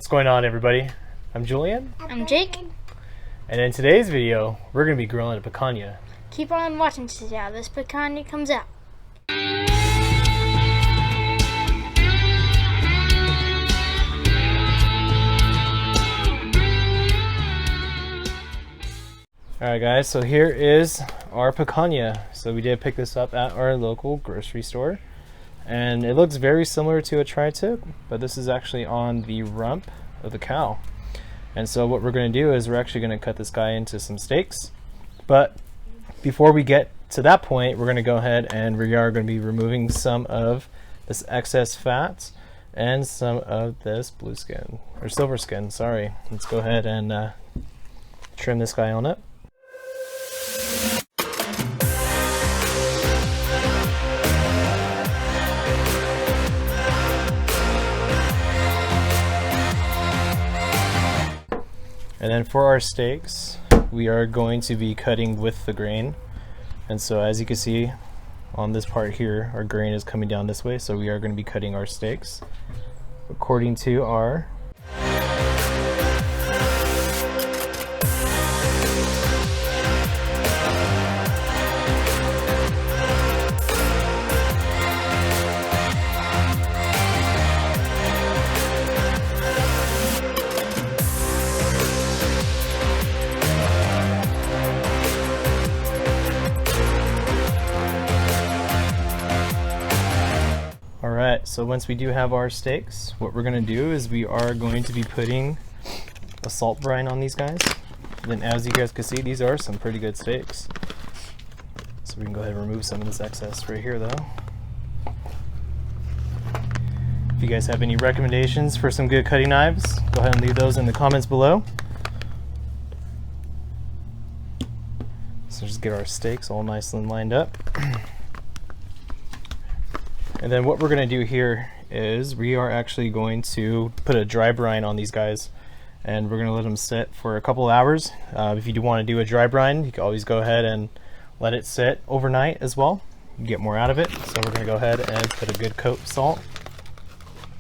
What's going on, everybody? I'm Julian. I'm Jake. And in today's video, we're going to be grilling a picanha. Keep on watching to see how this picanha comes out. Alright guys, so here is our picanha. So we did pick this up at our local grocery store. And it looks very similar to a tri-tip, but this is actually on the rump of the cow. And so what we're going to do is we're actually going to cut this guy into some steaks. But before we get to that point, we're going to go ahead and we are going to be removing some of this excess fat and some of this blue skin, or silver skin, sorry. Let's go ahead and trim this guy on up. And then for our steaks, we are going to be cutting with the grain. And so as you can see on this part here, our grain is coming down this way. So we are going to be cutting our steaks according to our Alright, so once we do have our steaks, what we're going to do is we are going to be putting a salt brine on these guys. And then as you guys can see, these are some pretty good steaks. So we can go ahead and remove some of this excess right here though. If you guys have any recommendations for some good cutting knives, go ahead and leave those in the comments below. So just get our steaks all nice and lined up. And then what we're going to do here is we are actually going to put a dry brine on these guys, and we're going to let them sit for a couple of hours. If you do want to do a dry brine, you can always go ahead and let it sit overnight as well. You get more out of it. So we're going to go ahead and put a good coat of salt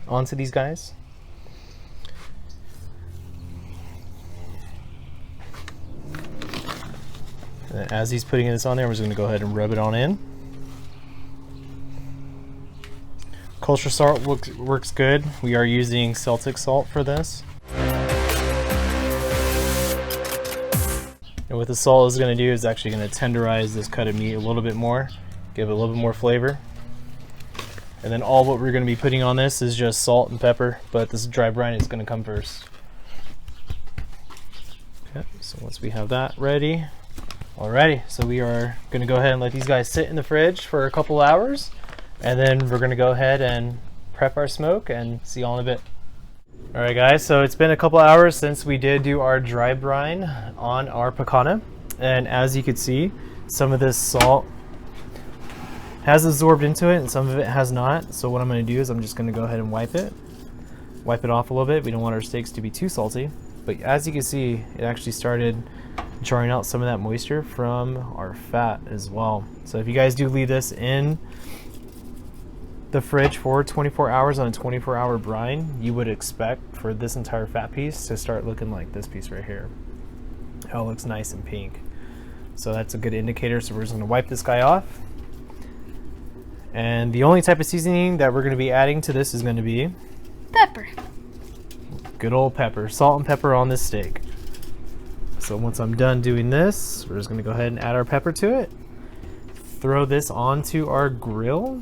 onto these guys. And then as he's putting this on there, we're just going to go ahead and rub it on in. Kosher salt works good. We are using Celtic salt for this. And what the salt is going to do is actually going to tenderize this cut of meat a little bit more, give it a little bit more flavor. And then all what we're going to be putting on this is just salt and pepper, but this dry brine is going to come first. Okay, so once we have that ready, alrighty, so we are going to go ahead and let these guys sit in the fridge for a couple hours. And then we're going to go ahead and prep our smoke and see you all in a bit. Alright guys, so it's been a couple hours since we did do our dry brine on our picanha. And as you can see, some of this salt has absorbed into it and some of it has not. So what I'm going to do is I'm just going to go ahead and wipe it off a little bit. We don't want our steaks to be too salty. But as you can see, it actually started drawing out some of that moisture from our fat as well. So if you guys do leave this in the fridge for 24 hours on a 24-hour brine, you would expect for this entire fat piece to start looking like this piece right here. How it looks nice and pink. So that's a good indicator. So we're just going to wipe this guy off. And the only type of seasoning that we're going to be adding to this is going to be Pepper. Good old pepper. Salt and pepper on this steak. So once I'm done doing this, we're just going to go ahead and add our pepper to it. Throw this onto our grill.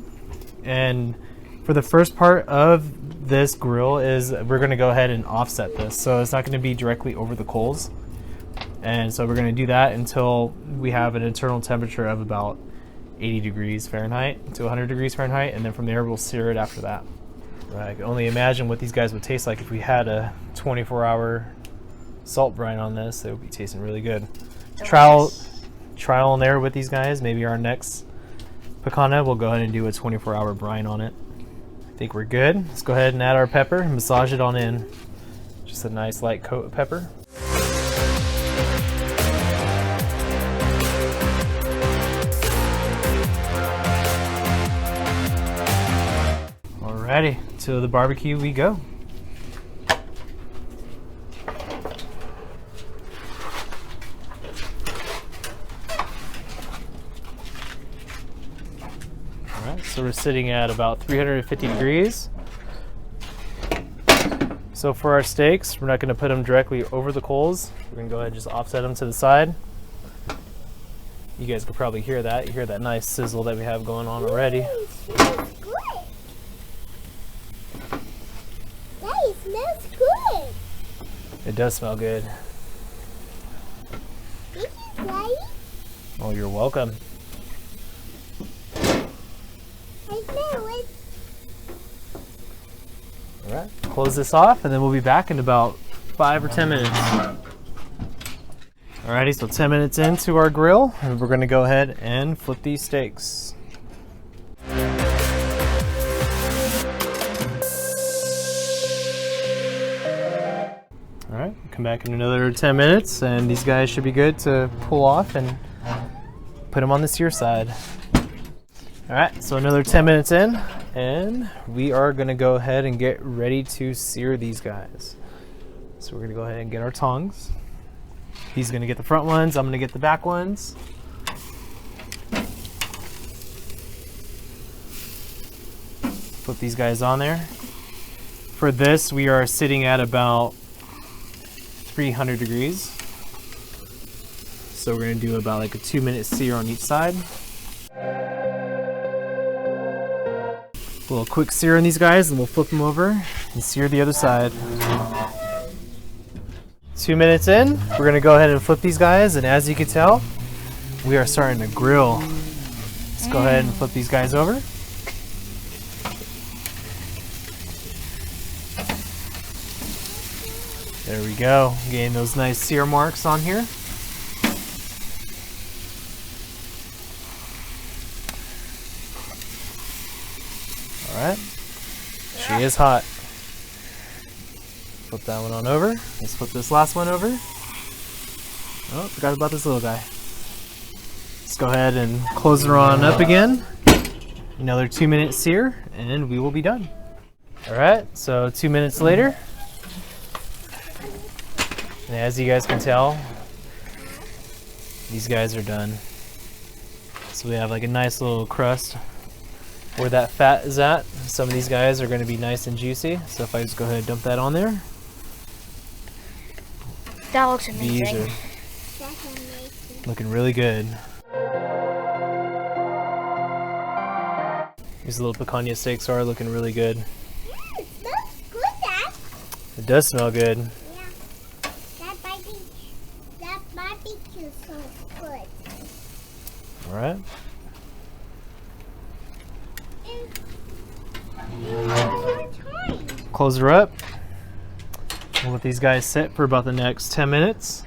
And for the first part of this grill is we're going to go ahead and offset this, so it's not going to be directly over the coals. And so we're going to do that until we have an internal temperature of about 80 degrees Fahrenheit to 100 degrees Fahrenheit, and then from there we'll sear it after that. I can only imagine what these guys would taste like if we had a 24-hour salt brine on this. They would be tasting really good. Trial and error with these guys. Maybe our next picanha, we'll go ahead and do a 24-hour brine on it. I think we're good. Let's go ahead and add our pepper and massage it on in. Just a nice light coat of pepper. Alrighty, to the barbecue we go. So we're sitting at about 350 degrees. So for our steaks, we're not going to put them directly over the coals. We're going to go ahead and just offset them to the side. You guys can probably hear that. You hear that nice sizzle that we have going on already. It smells good. That smells good. It does smell good. Thank you, Daddy. Oh, you're welcome. I smell it. All right, close this off and then we'll be back in about 5 or 10 minutes. Alrighty, so 10 minutes into our grill, and we're gonna go ahead and flip these steaks. Alright, come back in another 10 minutes, and these guys should be good to pull off and put them on the sear side. Alright, so another 10 minutes in, and we are gonna go ahead and get ready to sear these guys. So we're gonna go ahead and get our tongs. He's gonna get the front ones, I'm gonna get the back ones. Put these guys on there. For this, we are sitting at about 300 degrees. So we're gonna do about like a 2-minute sear on each side. A little quick sear on these guys and we'll flip them over and sear the other side. 2 minutes in, we're gonna go ahead and flip these guys, and as you can tell, we are starting to grill. Let's go ahead and flip these guys over. There we go, getting those nice sear marks on here. All right, she is hot. Flip that one on over. Let's flip this last one over. Oh, forgot about this little guy. Let's go ahead and close her on up again. Another 2-minute sear, and we will be done. All right, so 2 minutes later. And as you guys can tell, these guys are done. So we have like a nice little crust where that fat is at. Some of these guys are going to be nice and juicy. So if I just go ahead and dump that on there. That looks These amazing. are looking really good. These little picanha steaks are looking really good. It smells good, Dad. It does smell good. Yeah. That barbecue smells good. All right. Close her up. We'll let these guys sit for about the next 10 minutes,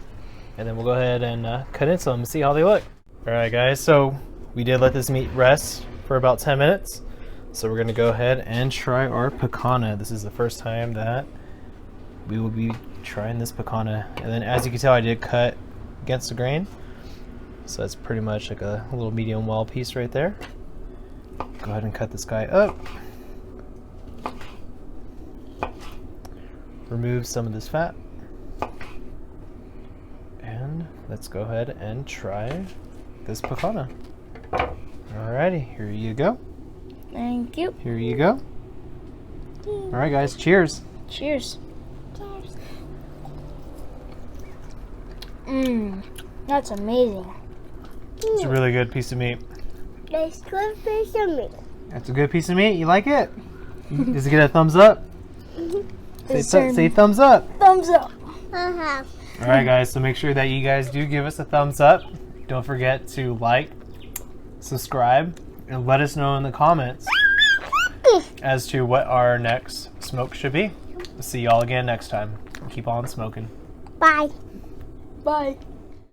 and then we'll go ahead and cut into them and see how they look. All right, guys, so we did let this meat rest for about 10 minutes. So we're gonna go ahead and try our picanha. This is the first time that we will be trying this picanha. And then as you can tell, I did cut against the grain. So that's pretty much like a little medium well piece right there. Go ahead and cut this guy up. Remove some of this fat. And let's go ahead and try this picanha. Alrighty, here you go. Thank you. Here you go. Alright guys, cheers. Cheers. Cheers. That's amazing. It's a really good piece of meat. That's good for me. That's a good piece of meat. You like it? Does it get a thumbs up? Say thumbs up. Thumbs up. Uh-huh. Alright guys, so make sure that you guys do give us a thumbs up. Don't forget to like, subscribe, and let us know in the comments as to what our next smoke should be. We'll see y'all again next time. Keep on smoking. Bye. Bye.